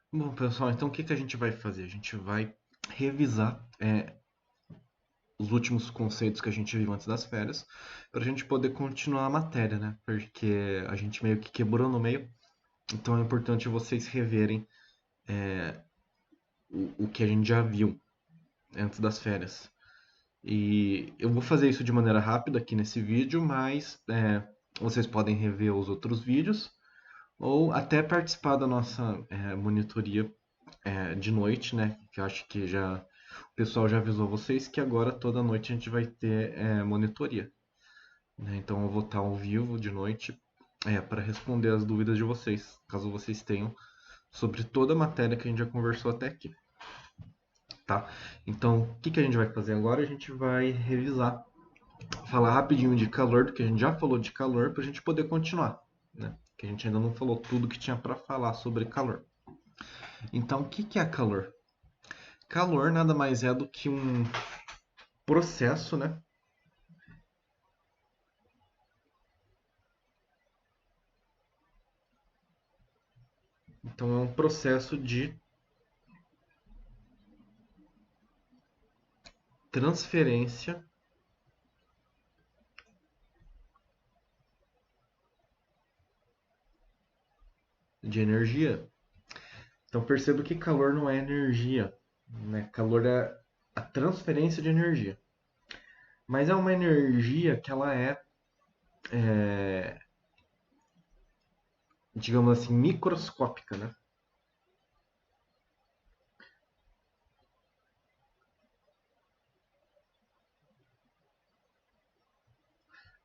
Bom, pessoal, então o que que a gente vai fazer? A gente vai revisar os últimos conceitos que a gente viu antes das férias, para a gente poder continuar a matéria, né? Porque a gente meio que quebrou no meio, então é importante vocês reverem o que a gente já viu antes das férias. E eu vou fazer isso de maneira rápida aqui nesse vídeo, mas vocês podem rever os outros vídeos ou até participar da nossa monitoria de noite, né? Que eu acho que já o pessoal já avisou vocês que agora toda noite a gente vai ter monitoria, né? Então eu vou estar ao vivo de noite para responder as dúvidas de vocês, caso vocês tenham, sobre toda a matéria que a gente já conversou até aqui, tá? Então o que que a gente vai fazer agora? A gente vai revisar, falar rapidinho de calor, do que a gente já falou de calor, para a gente poder continuar, né? Que a gente ainda não falou tudo que tinha para falar sobre calor. Então, o que que é calor? Calor nada mais é do que um processo, né? Então é um processo de transferência de energia. Então perceba que calor não é energia, né? Calor é a transferência de energia. Mas é uma energia que ela digamos assim, microscópica, né?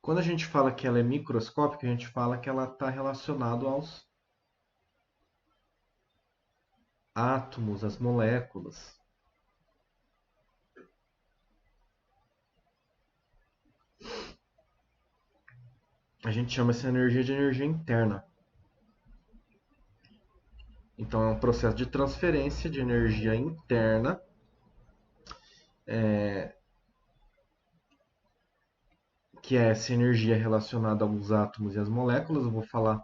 Quando a gente fala que ela é microscópica, a gente fala que ela está relacionada aos átomos, às moléculas. A gente chama essa energia de energia interna. Então é um processo de transferência de energia interna, que é essa energia relacionada aos átomos e às moléculas. Eu vou falar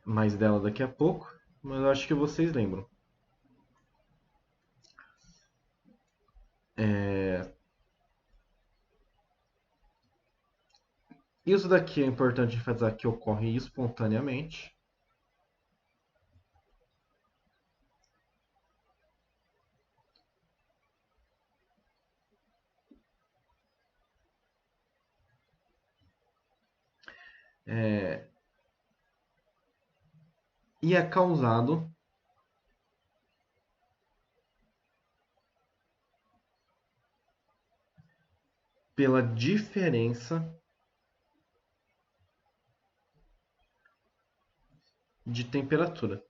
mais dela daqui a pouco, mas eu acho que vocês lembram. Isso daqui é importante enfatizar que ocorre espontaneamente. E é causado pela diferença de temperatura.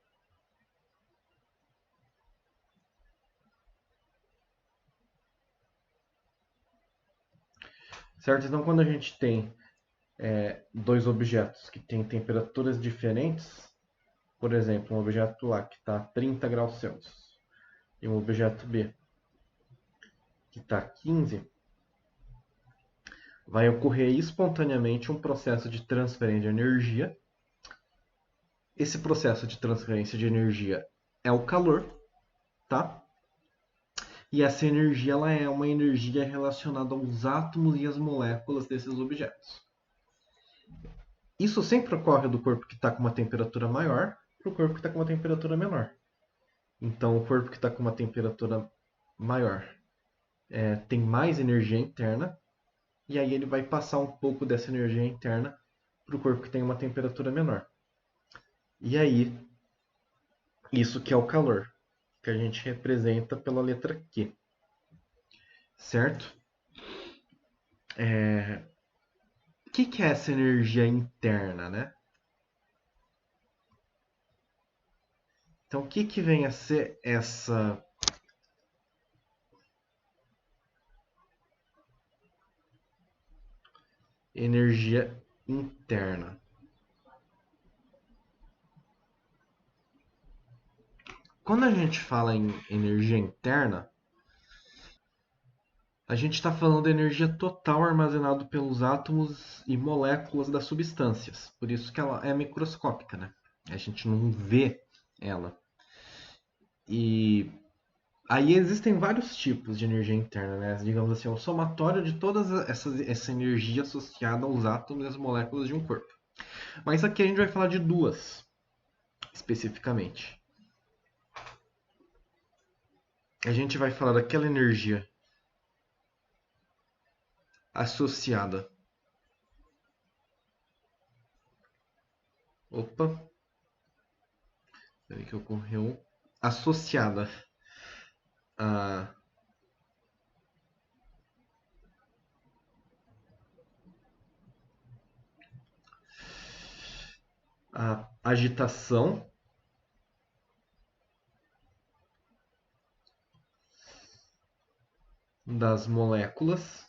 Certo? Então, quando a gente tem dois objetos que têm temperaturas diferentes, por exemplo, um objeto A que está a 30 graus Celsius e um objeto B que está a 15, vai ocorrer espontaneamente um processo de transferência de energia. Esse processo de transferência de energia é o calor, tá? E essa energia ela é uma energia relacionada aos átomos e às moléculas desses objetos. Isso sempre ocorre do corpo que está com uma temperatura maior para o corpo que está com uma temperatura menor. Então, o corpo que está com uma temperatura maior tem mais energia interna, e aí ele vai passar um pouco dessa energia interna para o corpo que tem uma temperatura menor. E aí, isso que é o calor, que a gente representa pela letra Q, certo? O que é essa energia interna, né? Então, o que vem a ser essa energia interna? Quando a gente fala em energia interna, a gente está falando da energia total armazenada pelos átomos e moléculas das substâncias. Por isso que ela é microscópica, né? A gente não vê ela. E aí existem vários tipos de energia interna, né? Digamos assim, é o somatório de essa energia associada aos átomos e às moléculas de um corpo. Mas aqui a gente vai falar de duas, especificamente. A gente vai falar daquela energia associada. Opa, peraí que ocorreu. Associada à, à agitação das moléculas.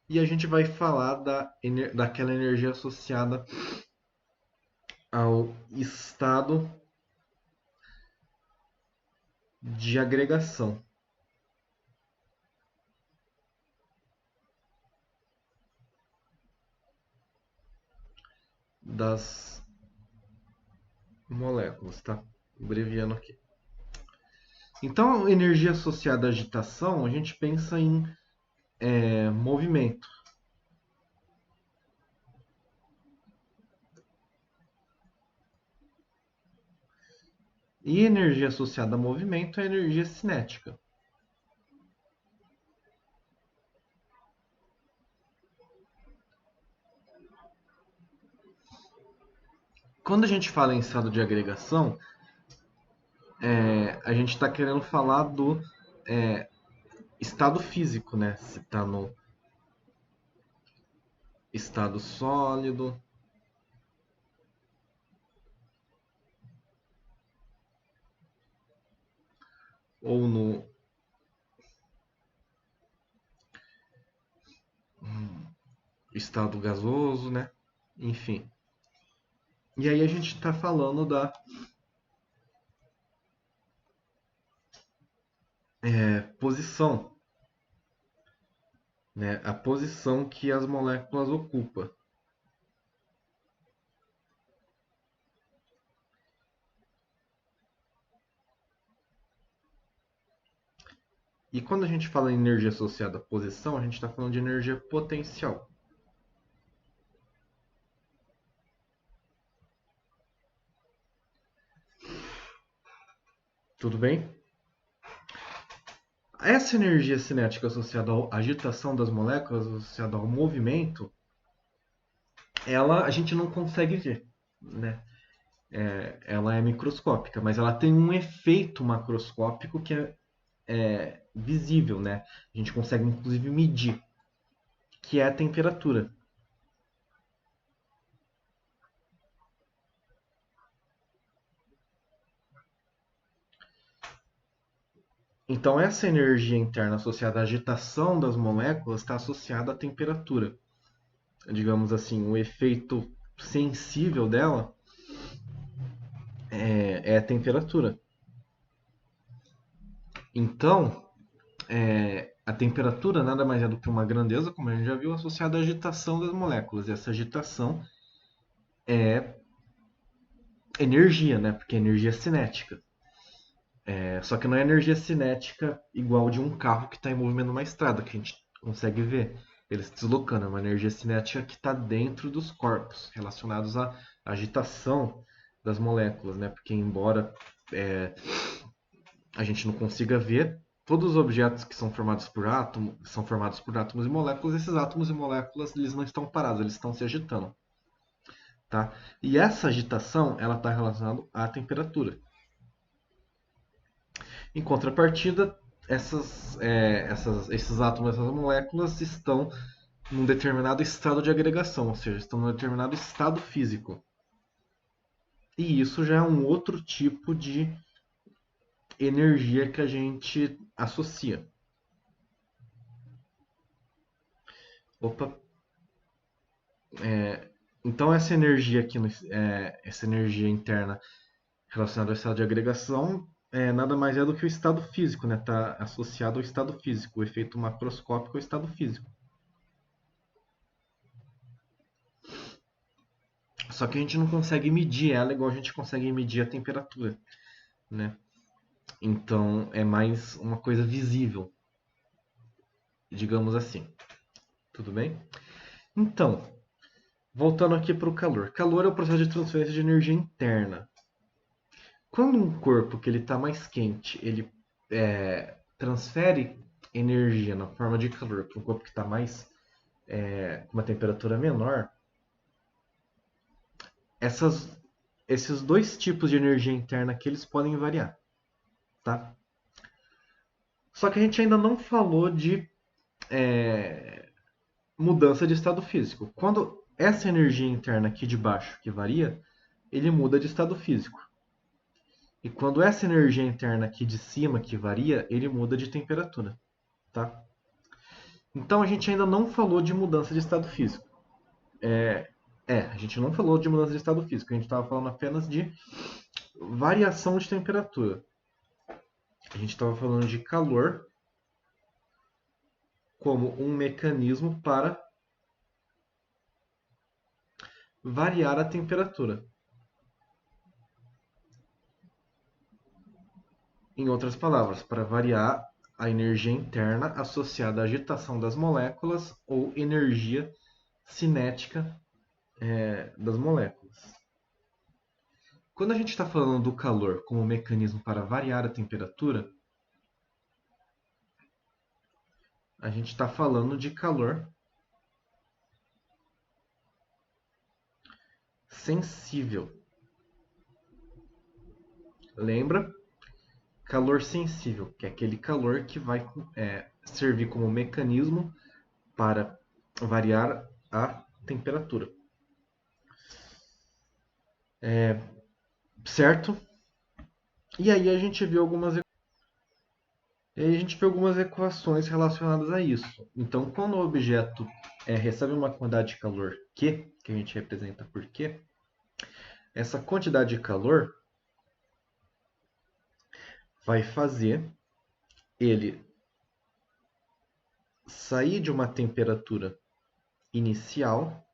E a gente vai falar daquela energia associada ao estado de agregação das moléculas, tá? Abreviando aqui. Então, energia associada à agitação, a gente pensa em movimento. E energia associada a movimento é energia cinética. Quando a gente fala em estado de agregação, a gente está querendo falar do estado físico, né? Se está no estado sólido ou no estado gasoso, né? Enfim. E aí a gente está falando da posição, né? A posição que as moléculas ocupam. E quando a gente fala em energia associada à posição, a gente está falando de energia potencial. Tudo bem? Essa energia cinética associada à agitação das moléculas, associada ao movimento, ela a gente não consegue ver, né? Ela é microscópica, mas ela tem um efeito macroscópico que é visível, né? A gente consegue inclusive medir, que é a temperatura. Então, essa energia interna associada à agitação das moléculas está associada à temperatura. Digamos assim, o efeito sensível dela é a temperatura. Então, a temperatura nada mais é do que uma grandeza, como a gente já viu, associada à agitação das moléculas. E essa agitação é energia, né? Porque é energia cinética. Só que não é energia cinética igual de um carro que está em movimento numa estrada, que a gente consegue ver ele se deslocando. É uma energia cinética que está dentro dos corpos, relacionados à agitação das moléculas, né? Porque embora é, a gente não consiga ver, todos os objetos que são formados por átomos são formados por átomos e moléculas. Esses átomos e moléculas eles não estão parados, eles estão se agitando, tá? E essa agitação ela está relacionada à temperatura. Em contrapartida, esses átomos, essas moléculas estão num determinado estado de agregação, ou seja, estão num determinado estado físico. E isso já é um outro tipo de energia que a gente associa. Opa, então essa energia aqui, essa energia interna relacionada ao estado de agregação, nada mais é do que o estado físico, né? Está associado ao estado físico, o efeito macroscópico ao estado físico. Só que a gente não consegue medir ela igual a gente consegue medir a temperatura, né? Então é mais uma coisa visível, digamos assim. Tudo bem? Então, voltando aqui para o calor. Calor é o processo de transferência de energia interna. Quando um corpo que ele está mais quente, ele transfere energia na forma de calor para um corpo que está mais com uma temperatura menor, essas, esses dois tipos de energia interna aqui eles podem variar, tá? Só que a gente ainda não falou de mudança de estado físico. Quando essa energia interna aqui de baixo que varia, ele muda de estado físico. E quando essa energia interna aqui de cima que varia, ele muda de temperatura, tá? Então a gente ainda não falou de mudança de estado físico. A gente não falou de mudança de estado físico, a gente estava falando apenas de variação de temperatura. A gente estava falando de calor como um mecanismo para variar a temperatura. Em outras palavras, para variar a energia interna associada à agitação das moléculas ou energia cinética das moléculas. Quando a gente está falando do calor como mecanismo para variar a temperatura, a gente está falando de calor sensível. Lembra? Calor sensível, que é aquele calor que vai servir como mecanismo para variar a temperatura. Certo? E aí a gente vê algumas equações relacionadas a isso. Então, quando o objeto recebe uma quantidade de calor Q, que a gente representa por Q, essa quantidade de calor vai fazer ele sair de uma temperatura inicial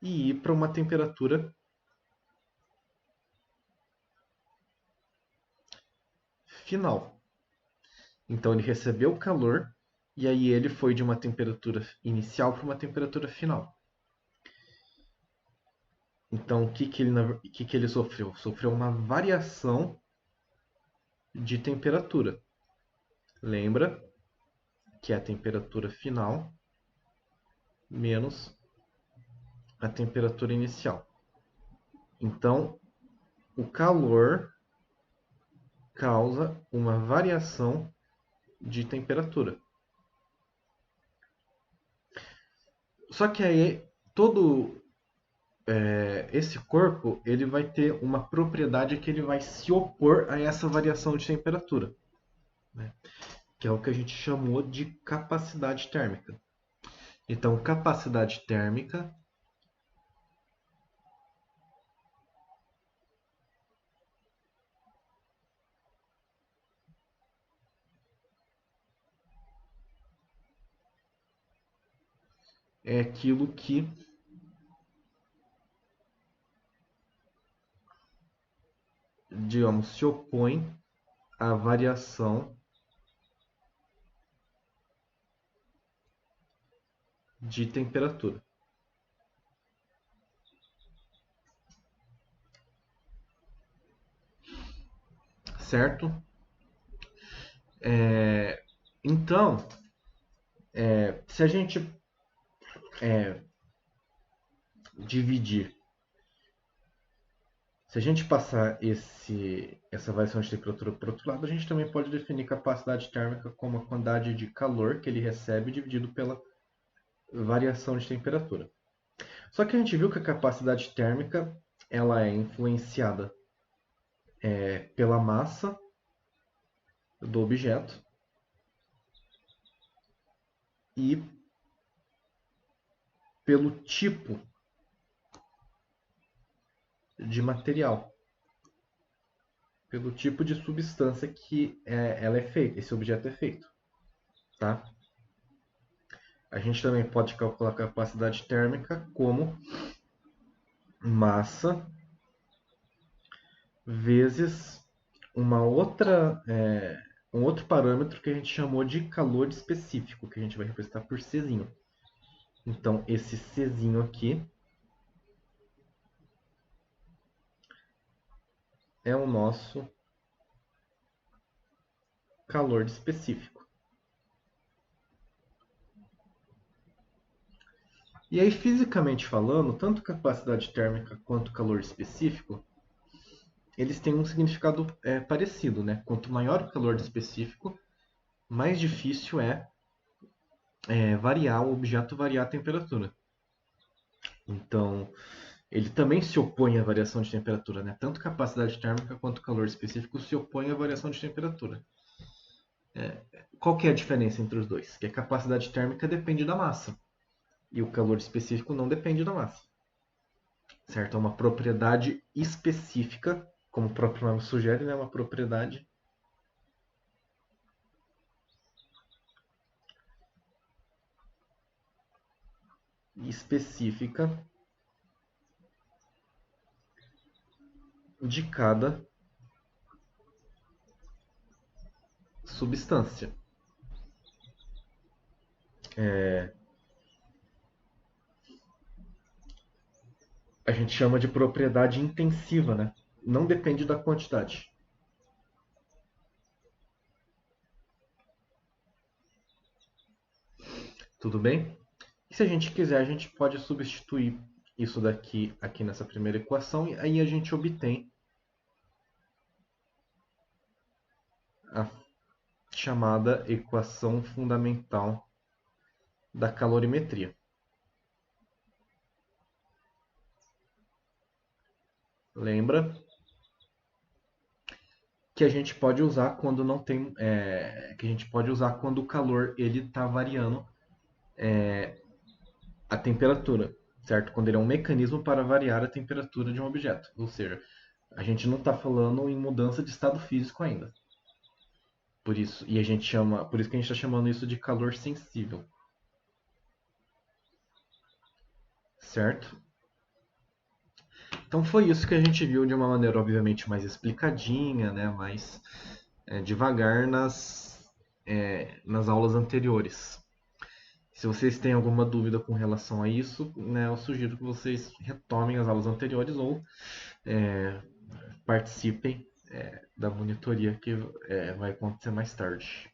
e ir para uma temperatura final. Então ele recebeu calor e aí ele foi de uma temperatura inicial para uma temperatura final. Então o que ele sofreu? Sofreu uma variação de temperatura. Lembra que é a temperatura final menos a temperatura inicial. Então o calor causa uma variação de temperatura. Só que aí todo esse corpo ele vai ter uma propriedade que ele vai se opor a essa variação de temperatura, né? Que é o que a gente chamou de capacidade térmica. Então, capacidade térmica é aquilo que digamos, se opõe à variação de temperatura. Certo? Então, se a gente dividir, se a gente passar essa variação de temperatura para o outro lado, a gente também pode definir capacidade térmica como a quantidade de calor que ele recebe dividido pela variação de temperatura. Só que a gente viu que a capacidade térmica ela é influenciada pela massa do objeto e pelo tipo de material, pelo tipo de substância que ela é feita, esse objeto é feito, tá? A gente também pode calcular a capacidade térmica como massa vezes um outro parâmetro que a gente chamou de calor específico, que a gente vai representar por Czinho. Então, esse Czinho aqui é o nosso calor específico. E aí, fisicamente falando, tanto capacidade térmica quanto calor específico, eles têm um significado parecido, né? Quanto maior o calor específico, mais difícil variar o objeto variar a temperatura. Então, ele também se opõe à variação de temperatura, né? Tanto capacidade térmica quanto calor específico se opõem à variação de temperatura. Qual que é a diferença entre os dois? Que a capacidade térmica depende da massa e o calor específico não depende da massa. Certo? É uma propriedade específica, como o próprio nome sugere, né? Uma propriedade específica de cada substância. A gente chama de propriedade intensiva, né? Não depende da quantidade. Tudo bem? E se a gente quiser, a gente pode substituir isso daqui aqui nessa primeira equação e aí a gente obtém a chamada equação fundamental da calorimetria. Lembra que a gente pode usar quando não tem, que a gente pode usar quando o calor ele está variando a temperatura, certo? Quando ele é um mecanismo para variar a temperatura de um objeto, ou seja, a gente não está falando em mudança de estado físico ainda. Por isso, por isso que a gente está chamando isso de calor sensível, certo? Então foi isso que a gente viu de uma maneira obviamente mais explicadinha, né, mais devagar nas aulas anteriores. Se vocês têm alguma dúvida com relação a isso, né, eu sugiro que vocês retomem as aulas anteriores ou é, participem da monitoria que vai acontecer mais tarde.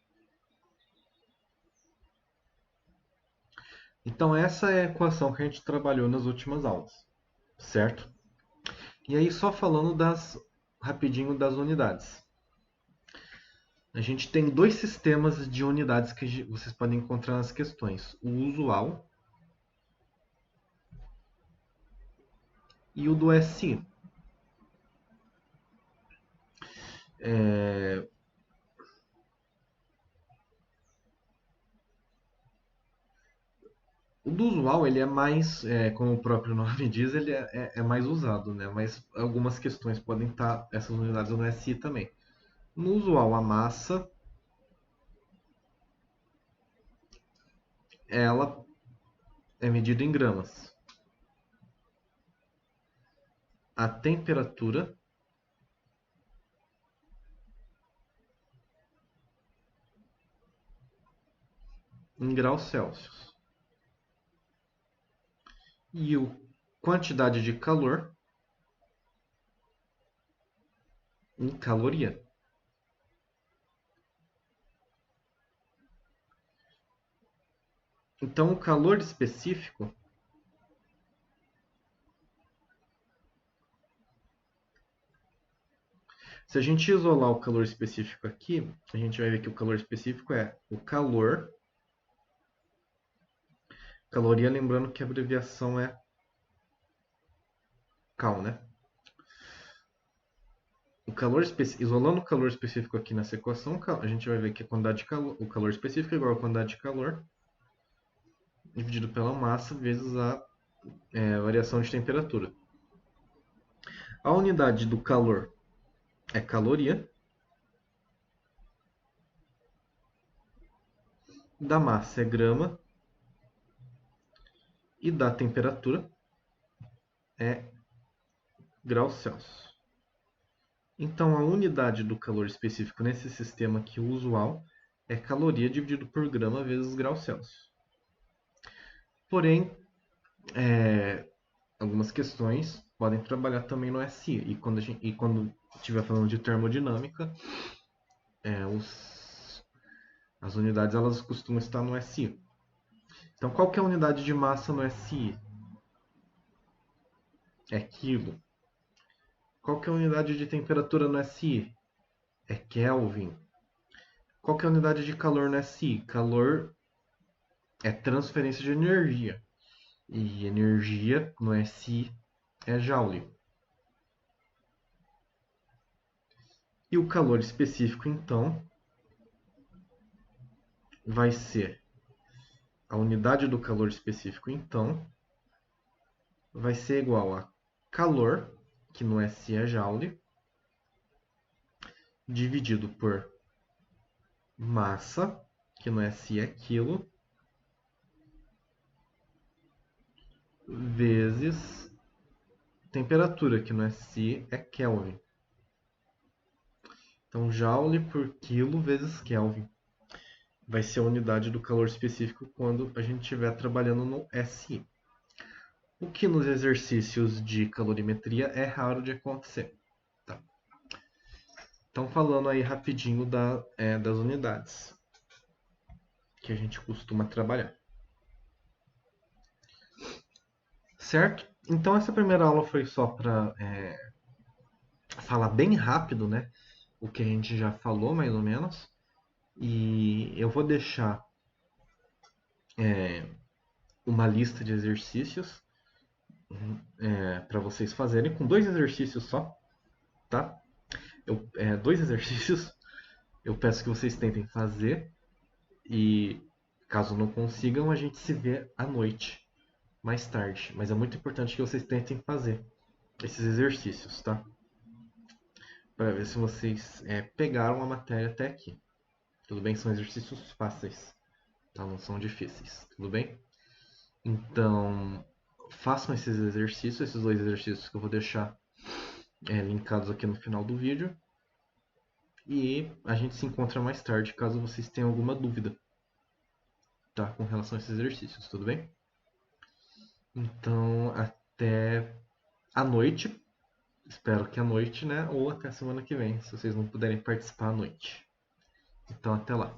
Então essa é a equação que a gente trabalhou nas últimas aulas, certo? E aí só falando rapidinho das unidades. A gente tem dois sistemas de unidades que vocês podem encontrar nas questões: o usual e o do SI. É, o do usual ele é mais, como o próprio nome diz, ele é mais usado, né? Mas algumas questões podem estar essas unidades no SI também. No usual, a massa ela é medida em gramas. A temperatura em graus Celsius. E a quantidade de calor em caloria. Então, o calor específico, se a gente isolar o calor específico aqui, a gente vai ver que o calor específico é o calor. Caloria, lembrando que a abreviação é cal, né? Isolando o calor específico aqui nessa equação, a gente vai ver que a quantidade de calor, o calor específico é igual à quantidade de calor dividido pela massa vezes a variação de temperatura. A unidade do calor é caloria, da massa é grama e da temperatura é graus Celsius. Então, a unidade do calor específico nesse sistema aqui, o usual, é caloria dividido por grama vezes graus Celsius. Porém, algumas questões podem trabalhar também no SI. E quando estiver falando de termodinâmica, as unidades elas costumam estar no SI. Então, qual que é a unidade de massa no SI? É quilo. Qual que é a unidade de temperatura no SI? É Kelvin. Qual que é a unidade de calor no SI? Calor é transferência de energia. E energia no SI é Joule. E o calor específico, então, vai ser a unidade do calor específico, então, vai ser igual a calor, que no SI é Joule, dividido por massa, que no SI é quilo, vezes temperatura, que no SI é Kelvin. Então, Joule por quilo vezes Kelvin vai ser a unidade do calor específico quando a gente estiver trabalhando no SI. O que nos exercícios de calorimetria é raro de acontecer. Tá? Então, falando aí rapidinho das unidades que a gente costuma trabalhar. Certo? Então, essa primeira aula foi só para falar bem rápido, né? O que a gente já falou, mais ou menos. E eu vou deixar uma lista de exercícios para vocês fazerem, com 2 exercícios só, tá? Dois exercícios. Eu peço que vocês tentem fazer e caso não consigam, a gente se vê à noite, mais tarde. Mas é muito importante que vocês tentem fazer esses exercícios, tá? Para ver se vocês pegaram a matéria até aqui. Tudo bem? São exercícios fáceis, tá? Não são difíceis, tudo bem? Então, façam esses exercícios, esses 2 exercícios que eu vou deixar linkados aqui no final do vídeo. E a gente se encontra mais tarde, caso vocês tenham alguma dúvida, tá? Com relação a esses exercícios, tudo bem? Então, até a noite. Espero que à noite, né? Ou até semana que vem, se vocês não puderem participar à noite. Então, até lá.